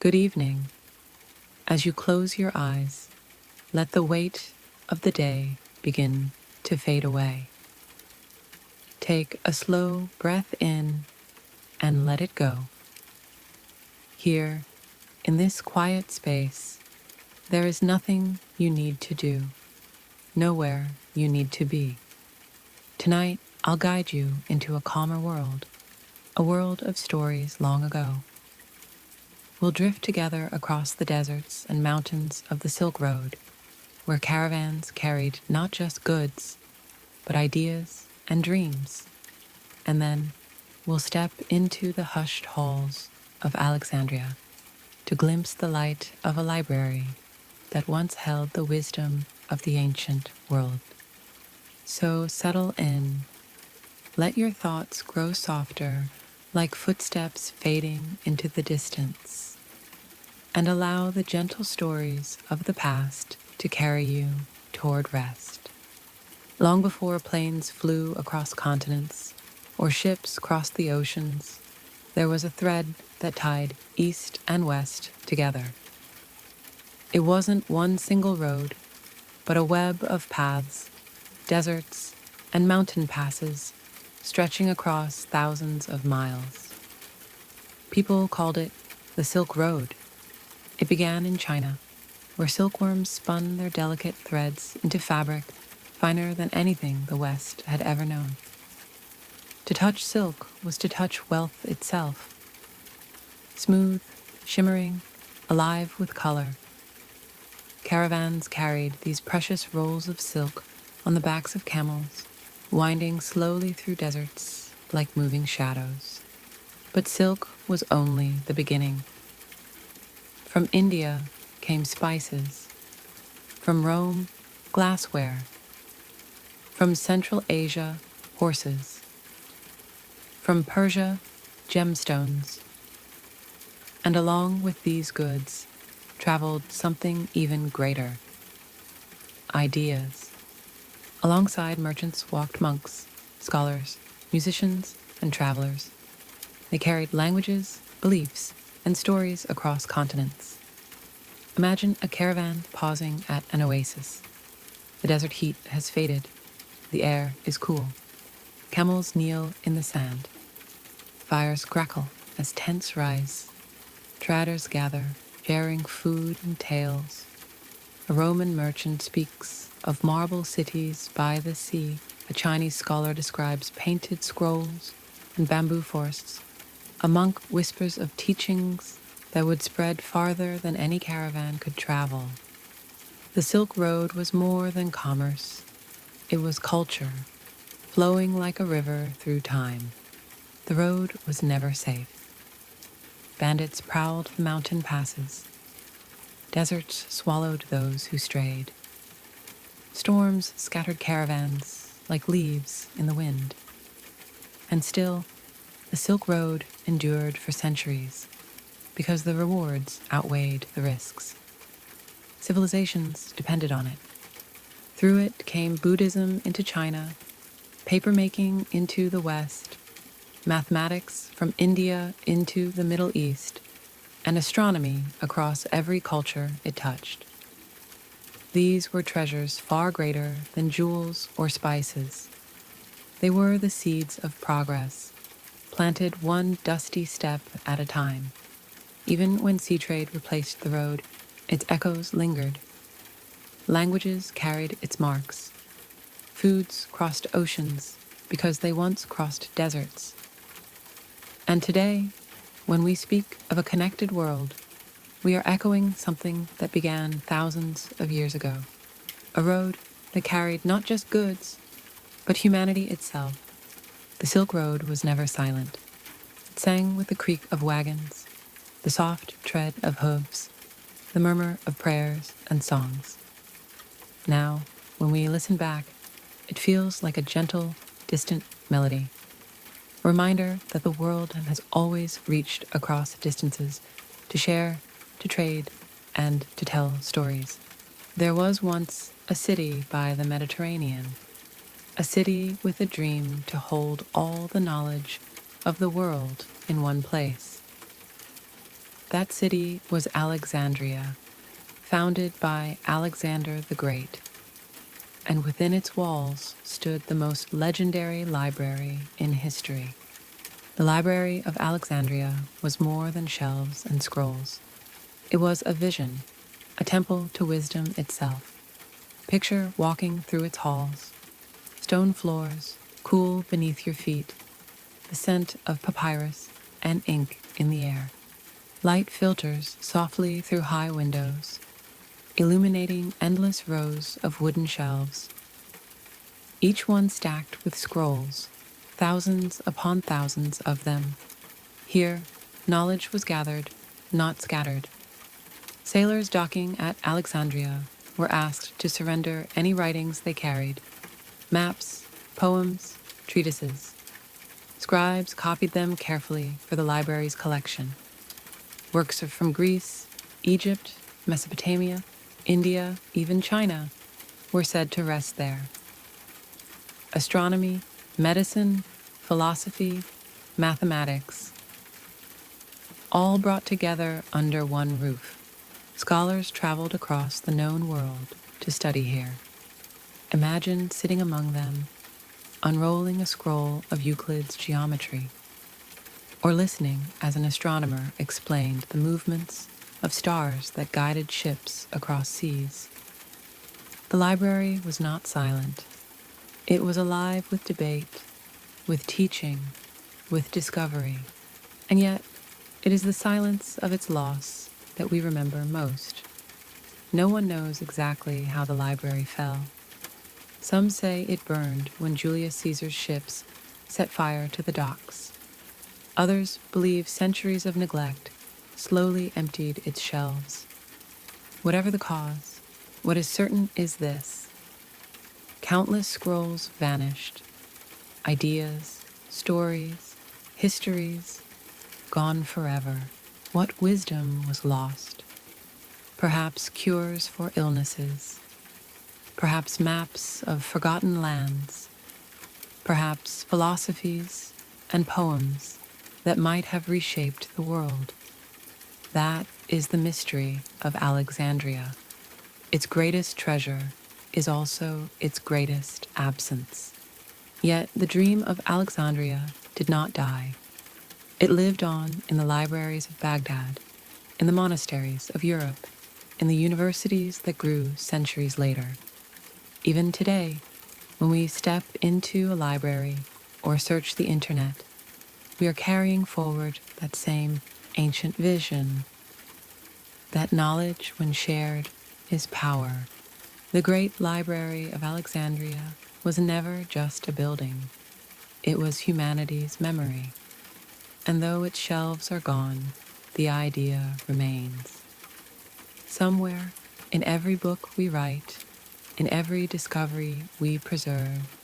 Good evening. As you close your eyes, let the weight of the day begin to fade away. Take a slow breath in and let it go. Here, in this quiet space, there is nothing you need to do, nowhere you need to be. Tonight, I'll guide you into a calmer world, a world of stories long ago. We'll drift together across the deserts and mountains of the Silk Road, where caravans carried not just goods, but ideas and dreams. And then we'll step into the hushed halls of Alexandria to glimpse the light of a library that once held the wisdom of the ancient world. So settle in, let your thoughts grow softer like footsteps fading into the distance, and allow the gentle stories of the past to carry you toward rest. Long before planes flew across continents or ships crossed the oceans, there was a thread that tied east and west together. It wasn't one single road, but a web of paths, deserts, and mountain passes stretching across thousands of miles. People called it the Silk Road. It began in China, where silkworms spun their delicate threads into fabric finer than anything the West had ever known. To touch silk was to touch wealth itself. Smooth, shimmering, alive with color. Caravans carried these precious rolls of silk on the backs of camels, winding slowly through deserts like moving shadows. But silk was only the beginning. From India came spices, from Rome, glassware, from Central Asia, horses, from Persia, gemstones, and along with these goods traveled something even greater, ideas. Alongside merchants walked monks, scholars, musicians, and travelers. They carried languages, beliefs, and stories across continents. Imagine a caravan pausing at an oasis. The desert heat has faded. The air is cool. Camels kneel in the sand. Fires crackle as tents rise. Traders gather, sharing food and tales. A Roman merchant speaks of marble cities by the sea. A Chinese scholar describes painted scrolls and bamboo forests. A monk whispers of teachings that would spread farther than any caravan could travel. The Silk Road was more than commerce. It was culture, flowing like a river through time. The road was never safe. Bandits prowled the mountain passes. Deserts swallowed those who strayed. Storms scattered caravans like leaves in the wind. And still, the Silk Road endured for centuries because the rewards outweighed the risks. Civilizations depended on it. Through it came Buddhism into China, papermaking into the West, mathematics from India into the Middle East, and astronomy across every culture it touched. These were treasures far greater than jewels or spices. They were the seeds of progress, planted one dusty step at a time. Even when sea trade replaced the road, its echoes lingered. Languages carried its marks. Foods crossed oceans because they once crossed deserts. And today, when we speak of a connected world, we are echoing something that began thousands of years ago. A road that carried not just goods, but humanity itself. The Silk Road was never silent. It sang with the creak of wagons, the soft tread of hooves, the murmur of prayers and songs. Now, when we listen back, it feels like a gentle, distant melody. A reminder that the world has always reached across distances to share, to trade, and to tell stories. There was once a city by the Mediterranean, a city with a dream to hold all the knowledge of the world in one place. That city was Alexandria, founded by Alexander the Great, and within its walls stood the most legendary library in history. The Library of Alexandria was more than shelves and scrolls. It was a vision, a temple to wisdom itself. Picture walking through its halls, stone floors, cool beneath your feet, the scent of papyrus and ink in the air. Light filters softly through high windows, illuminating endless rows of wooden shelves, each one stacked with scrolls, thousands upon thousands of them. Here, knowledge was gathered, not scattered. Sailors docking at Alexandria were asked to surrender any writings they carried: maps, poems, treatises. Scribes copied them carefully for the library's collection. Works from Greece, Egypt, Mesopotamia, India, even China, were said to rest there. Astronomy, medicine, philosophy, mathematics, all brought together under one roof. Scholars traveled across the known world to study here. Imagine sitting among them, unrolling a scroll of Euclid's geometry, or listening as an astronomer explained the movements of stars that guided ships across seas. The library was not silent. It was alive with debate, with teaching, with discovery, and yet it is the silence of its loss that we remember most. No one knows exactly how the library fell. Some say it burned when Julius Caesar's ships set fire to the docks. Others believe centuries of neglect slowly emptied its shelves. Whatever the cause, what is certain is this: countless scrolls vanished, ideas, stories, histories, gone forever. What wisdom was lost? Perhaps cures for illnesses, perhaps maps of forgotten lands, perhaps philosophies and poems that might have reshaped the world. That is the mystery of Alexandria. Its greatest treasure is also its greatest absence. Yet the dream of Alexandria did not die. It lived on in the libraries of Baghdad, in the monasteries of Europe, in the universities that grew centuries later. Even today, when we step into a library or search the internet, we are carrying forward that same ancient vision, that knowledge, when shared, is power. The great Library of Alexandria was never just a building. It was humanity's memory. And though its shelves are gone, the idea remains. Somewhere, in every book we write, in every discovery we preserve,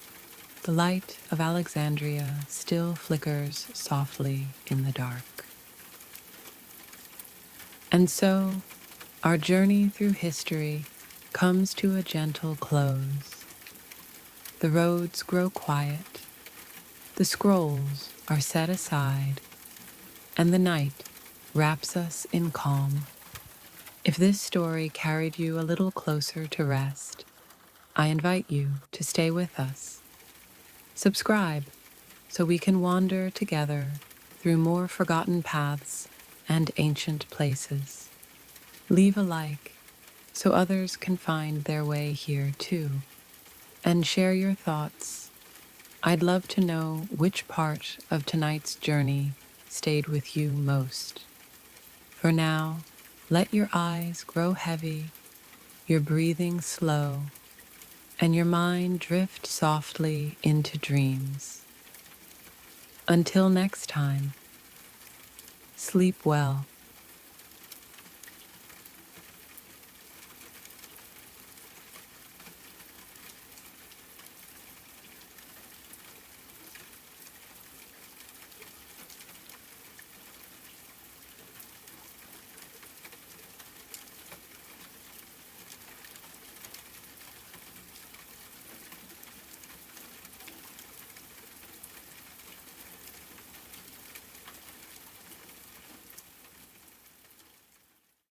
the light of Alexandria still flickers softly in the dark. And so, our journey through history comes to a gentle close. The roads grow quiet, the scrolls are set aside, and the night wraps us in calm. If this story carried you a little closer to rest, I invite you to stay with us. Subscribe so we can wander together through more forgotten paths and ancient places. Leave a like so others can find their way here too. And share your thoughts. I'd love to know which part of tonight's journey stayed with you most. For now, let your eyes grow heavy, your breathing slow, and your mind drift softly into dreams. Until next time, sleep well.